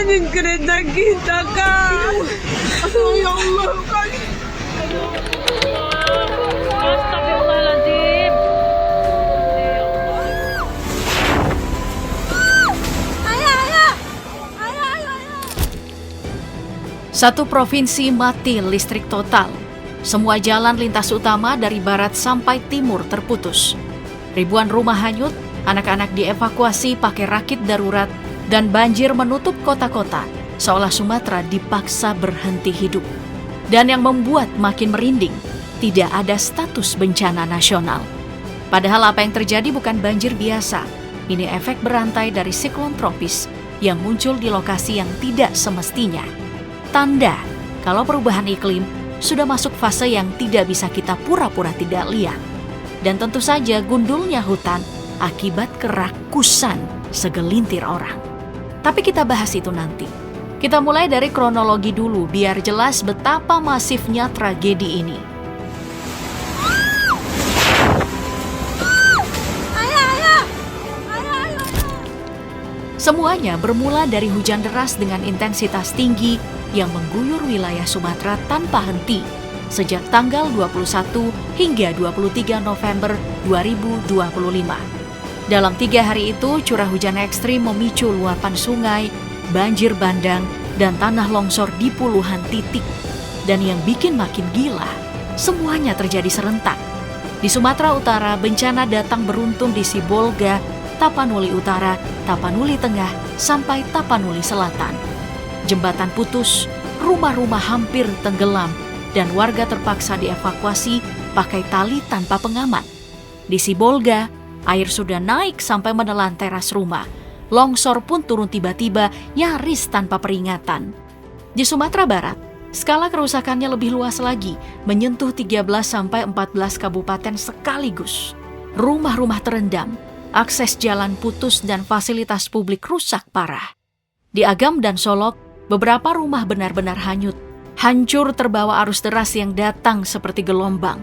Yang kereta kita, Kak. Ya Allah, Kak. Astagfirullahaladzim. Satu provinsi mati listrik total. Semua jalan lintas utama dari barat sampai timur terputus. Ribuan rumah hanyut, anak-anak dievakuasi pakai rakit darurat, dan banjir menutup kota-kota, seolah Sumatera dipaksa berhenti hidup. Dan yang membuat makin merinding, tidak ada status bencana nasional. Padahal apa yang terjadi bukan banjir biasa. Ini efek berantai dari siklon tropis yang muncul di lokasi yang tidak semestinya. Tanda kalau perubahan iklim sudah masuk fase yang tidak bisa kita pura-pura tidak lihat. Dan tentu saja gundulnya hutan akibat kerakusan segelintir orang. Tapi kita bahas itu nanti. Kita mulai dari kronologi dulu biar jelas betapa masifnya tragedi ini. Semuanya bermula dari hujan deras dengan intensitas tinggi yang mengguyur wilayah Sumatera tanpa henti sejak tanggal 21 hingga 23 November 2025. Dalam 3 hari itu, curah hujan ekstrim memicu luapan sungai, banjir bandang, dan tanah longsor di puluhan titik. Dan yang bikin makin gila, semuanya terjadi serentak. Di Sumatera Utara, bencana datang beruntun di Sibolga, Tapanuli Utara, Tapanuli Tengah, sampai Tapanuli Selatan. Jembatan putus, rumah-rumah hampir tenggelam, dan warga terpaksa dievakuasi pakai tali tanpa pengaman. Di Sibolga, air sudah naik sampai menelan teras rumah. Longsor pun turun tiba-tiba, nyaris tanpa peringatan. Di Sumatera Barat, skala kerusakannya lebih luas lagi, menyentuh 13-14 kabupaten sekaligus. Rumah-rumah terendam, akses jalan putus, dan fasilitas publik rusak parah. Di Agam dan Solok, beberapa rumah benar-benar hanyut, hancur terbawa arus deras yang datang seperti gelombang.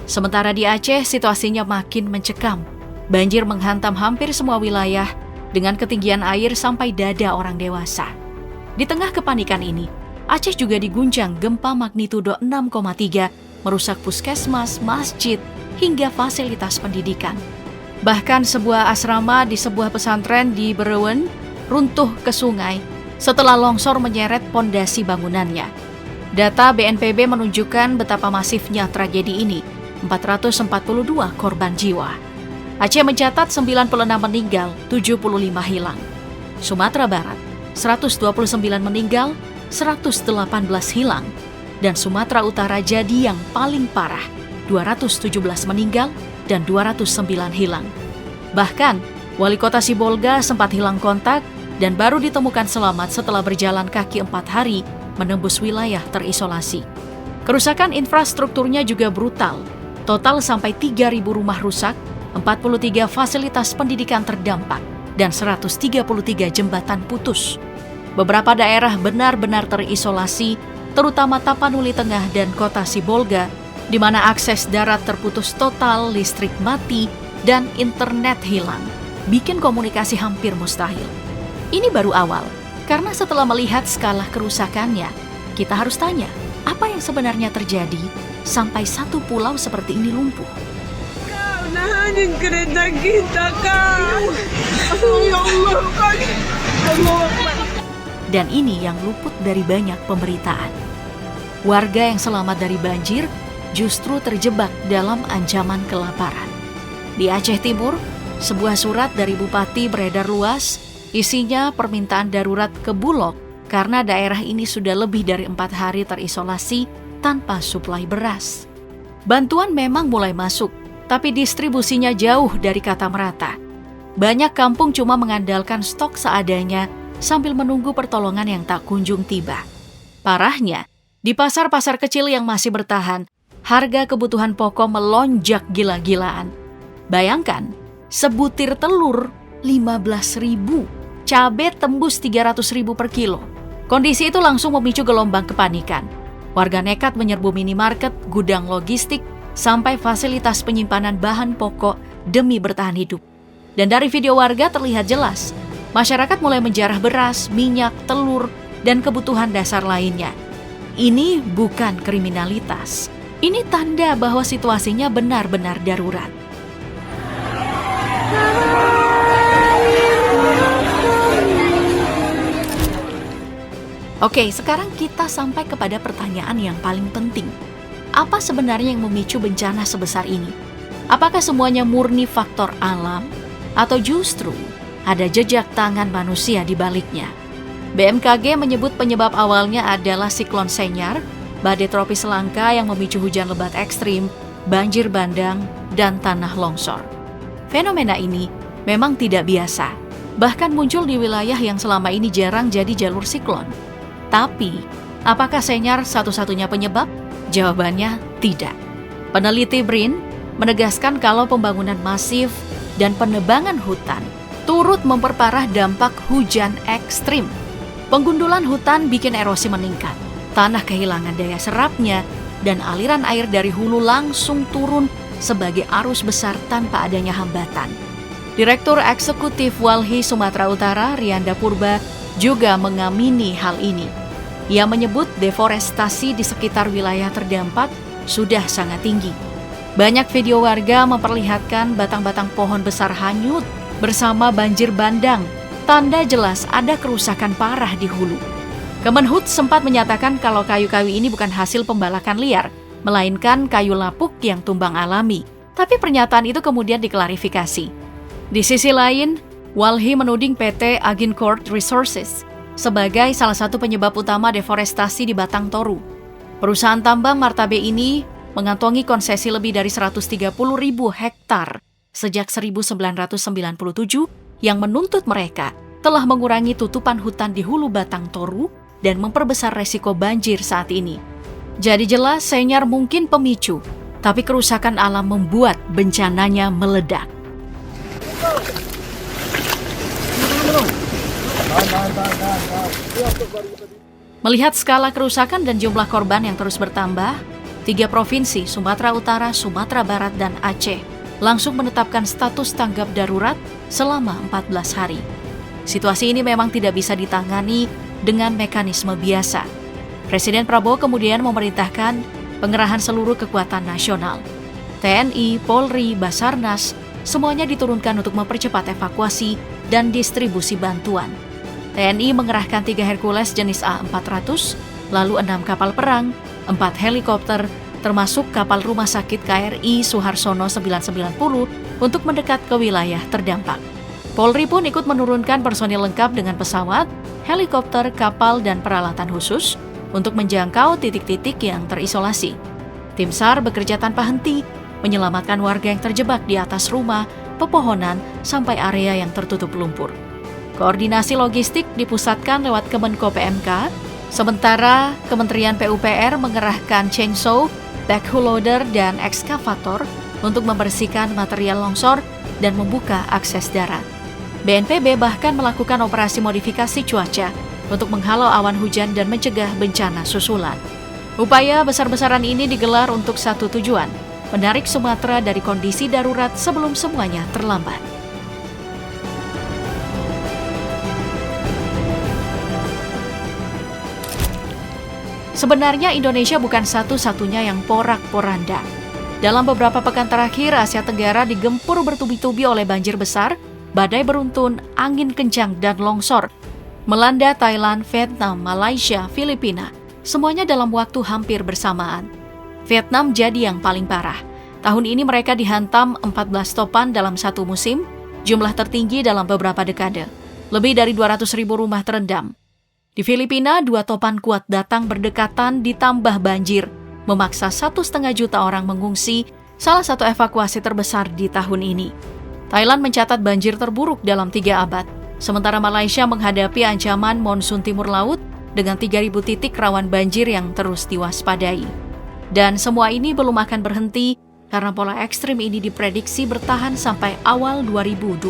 Sementara di Aceh, situasinya makin mencekam. Banjir menghantam hampir semua wilayah dengan ketinggian air sampai dada orang dewasa. Di tengah kepanikan ini, Aceh juga diguncang gempa magnitudo 6,3, merusak puskesmas, masjid, hingga fasilitas pendidikan. Bahkan sebuah asrama di sebuah pesantren di Bereuen runtuh ke sungai setelah longsor menyeret pondasi bangunannya. Data BNPB menunjukkan betapa masifnya tragedi ini, 442 korban jiwa. Aceh mencatat 96 meninggal, 75 hilang. Sumatera Barat, 129 meninggal, 118 hilang. Dan Sumatera Utara jadi yang paling parah, 217 meninggal dan 209 hilang. Bahkan, Wali Kota Sibolga sempat hilang kontak dan baru ditemukan selamat setelah berjalan kaki 4 hari menembus wilayah terisolasi. Kerusakan infrastrukturnya juga brutal. Total sampai 3.000 rumah rusak, 43 fasilitas pendidikan terdampak, dan 133 jembatan putus. Beberapa daerah benar-benar terisolasi, terutama Tapanuli Tengah dan kota Sibolga, di mana akses darat terputus total, listrik mati, dan internet hilang, bikin komunikasi hampir mustahil. Ini baru awal, karena setelah melihat skala kerusakannya, kita harus tanya, apa yang sebenarnya terjadi sampai satu pulau seperti ini lumpuh? Kak, nahanin kereta kita, Kak. Ya Allah, Kak. Allah. Dan ini yang luput dari banyak pemberitaan. Warga yang selamat dari banjir justru terjebak dalam ancaman kelaparan. Di Aceh Timur, sebuah surat dari Bupati beredar luas, isinya permintaan darurat ke Bulog karena daerah ini sudah lebih dari 4 hari terisolasi tanpa suplai beras. Bantuan memang mulai masuk, tapi distribusinya jauh dari kata merata. Banyak kampung cuma mengandalkan stok seadanya sambil menunggu pertolongan yang tak kunjung tiba. Parahnya, di pasar-pasar kecil yang masih bertahan, harga kebutuhan pokok melonjak gila-gilaan. Bayangkan, sebutir telur 15.000, cabai tembus 300.000 per kilo. Kondisi itu langsung memicu gelombang kepanikan. Warga nekat menyerbu minimarket, gudang logistik, sampai fasilitas penyimpanan bahan pokok demi bertahan hidup. Dan dari video warga terlihat jelas, Masyarakat mulai menjarah beras, minyak, telur, dan kebutuhan dasar lainnya. Ini bukan kriminalitas. Ini tanda bahwa situasinya benar-benar darurat. Oke, sekarang kita sampai kepada pertanyaan yang paling penting. Apa sebenarnya yang memicu bencana sebesar ini? Apakah semuanya murni faktor alam? Atau justru ada jejak tangan manusia di baliknya? BMKG menyebut penyebab awalnya adalah siklon Senyar, badai tropis langka yang memicu hujan lebat ekstrim, banjir bandang, dan tanah longsor. Fenomena ini memang tidak biasa, bahkan muncul di wilayah yang selama ini jarang jadi jalur siklon. Tapi, apakah Senyar satu-satunya penyebab? Jawabannya tidak. Peneliti BRIN menegaskan kalau pembangunan masif dan penebangan hutan turut memperparah dampak hujan ekstrim. Penggundulan hutan bikin erosi meningkat, tanah kehilangan daya serapnya, dan aliran air dari hulu langsung turun sebagai arus besar tanpa adanya hambatan. Direktur Eksekutif Walhi Sumatera Utara, Rianda Purba, juga mengamini hal ini. Ia menyebut deforestasi di sekitar wilayah terdampak sudah sangat tinggi. Banyak video warga memperlihatkan batang-batang pohon besar hanyut bersama banjir bandang, tanda jelas ada kerusakan parah di hulu. Kemenhub sempat menyatakan kalau kayu-kayu ini bukan hasil pembalakan liar, melainkan kayu lapuk yang tumbang alami. Tapi pernyataan itu kemudian diklarifikasi. Di sisi lain, Walhi menuding PT Agincourt Resources sebagai salah satu penyebab utama deforestasi di Batang Toru. Perusahaan tambang Martabe ini mengantongi konsesi lebih dari 130.000 hektar sejak 1997 yang menuntut mereka telah mengurangi tutupan hutan di hulu Batang Toru dan memperbesar resiko banjir saat ini. Jadi jelas Senyar mungkin pemicu, tapi kerusakan alam membuat bencananya meledak. Melihat skala kerusakan dan jumlah korban yang terus bertambah, 3 provinsi, Sumatera Utara, Sumatera Barat, dan Aceh, langsung menetapkan status tanggap darurat selama 14 hari. Situasi ini memang tidak bisa ditangani dengan mekanisme biasa. Presiden Prabowo kemudian memerintahkan pengerahan seluruh kekuatan nasional. TNI, Polri, Basarnas, semuanya diturunkan untuk mempercepat evakuasi dan distribusi bantuan. TNI mengerahkan 3 Hercules jenis A400, lalu 6 kapal perang, 4 helikopter, termasuk kapal rumah sakit KRI Suharsono 990 untuk mendekat ke wilayah terdampak. Polri pun ikut menurunkan personil lengkap dengan pesawat, helikopter, kapal, dan peralatan khusus untuk menjangkau titik-titik yang terisolasi. Tim SAR bekerja tanpa henti, menyelamatkan warga yang terjebak di atas rumah, pepohonan, sampai area yang tertutup lumpur. Koordinasi logistik dipusatkan lewat Kemenko PMK, sementara Kementerian PUPR mengerahkan chainsaw, backhoe loader, dan ekskavator untuk membersihkan material longsor dan membuka akses darat. BNPB bahkan melakukan operasi modifikasi cuaca untuk menghalau awan hujan dan mencegah bencana susulan. Upaya besar-besaran ini digelar untuk satu tujuan, menarik Sumatera dari kondisi darurat sebelum semuanya terlambat. Sebenarnya Indonesia bukan satu-satunya yang porak-poranda. Dalam beberapa pekan terakhir, Asia Tenggara digempur bertubi-tubi oleh banjir besar, badai beruntun, angin kencang, dan longsor. Melanda Thailand, Vietnam, Malaysia, Filipina, semuanya dalam waktu hampir bersamaan. Vietnam jadi yang paling parah. Tahun ini mereka dihantam 14 topan dalam satu musim, jumlah tertinggi dalam beberapa dekade. Lebih dari 200.000 rumah terendam. Di Filipina, 2 topan kuat datang berdekatan ditambah banjir, memaksa 1,5 juta orang mengungsi, salah satu evakuasi terbesar di tahun ini. Thailand mencatat banjir terburuk dalam 3 abad, sementara Malaysia menghadapi ancaman monsun timur laut dengan 3.000 titik rawan banjir yang terus diwaspadai. Dan semua ini belum akan berhenti karena pola ekstrim ini diprediksi bertahan sampai awal 2026.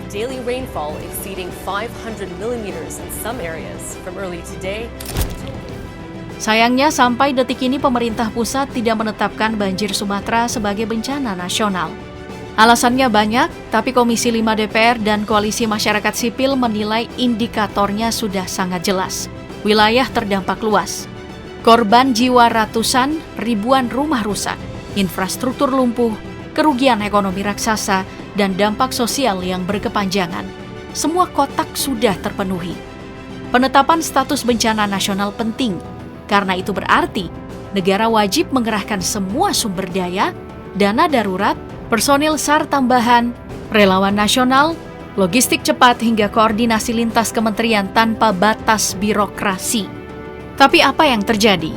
Daily rainfall exceeding 500 millimeters in some areas from early today. Sayangnya sampai detik ini pemerintah pusat tidak menetapkan banjir Sumatera sebagai bencana nasional. Alasannya banyak, tapi Komisi 5 DPR dan Koalisi Masyarakat Sipil menilai indikatornya sudah sangat jelas. Wilayah terdampak luas. Korban jiwa ratusan, ribuan rumah rusak, infrastruktur lumpuh, kerugian ekonomi raksasa, dan dampak sosial yang berkepanjangan. Semua kotak sudah terpenuhi. Penetapan status bencana nasional penting, karena itu berarti negara wajib mengerahkan semua sumber daya, dana darurat, personil SAR tambahan, relawan nasional, logistik cepat hingga koordinasi lintas kementerian tanpa batas birokrasi. Tapi apa yang terjadi?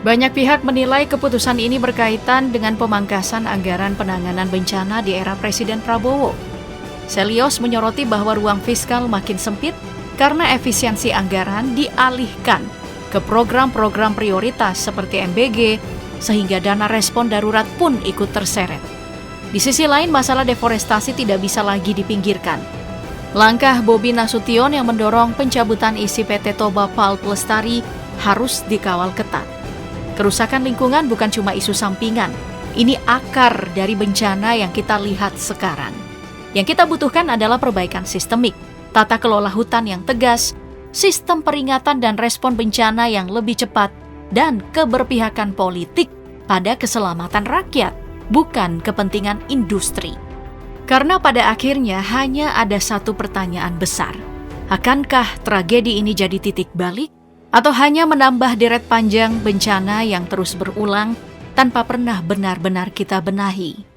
Banyak pihak menilai keputusan ini berkaitan dengan pemangkasan anggaran penanganan bencana di era Presiden Prabowo. Selyos menyoroti bahwa ruang fiskal makin sempit karena efisiensi anggaran dialihkan ke program-program prioritas seperti MBG, sehingga dana respon darurat pun ikut terseret. Di sisi lain, masalah deforestasi tidak bisa lagi dipinggirkan. Langkah Bobi Nasution yang mendorong pencabutan isi PT Toba Pulp Lestari harus dikawal ketat. Kerusakan lingkungan bukan cuma isu sampingan, ini akar dari bencana yang kita lihat sekarang. Yang kita butuhkan adalah perbaikan sistemik, tata kelola hutan yang tegas, sistem peringatan dan respon bencana yang lebih cepat, dan keberpihakan politik pada keselamatan rakyat, bukan kepentingan industri. Karena pada akhirnya hanya ada satu pertanyaan besar. Akankah tragedi ini jadi titik balik? Atau hanya menambah deret panjang bencana yang terus berulang tanpa pernah benar-benar kita benahi?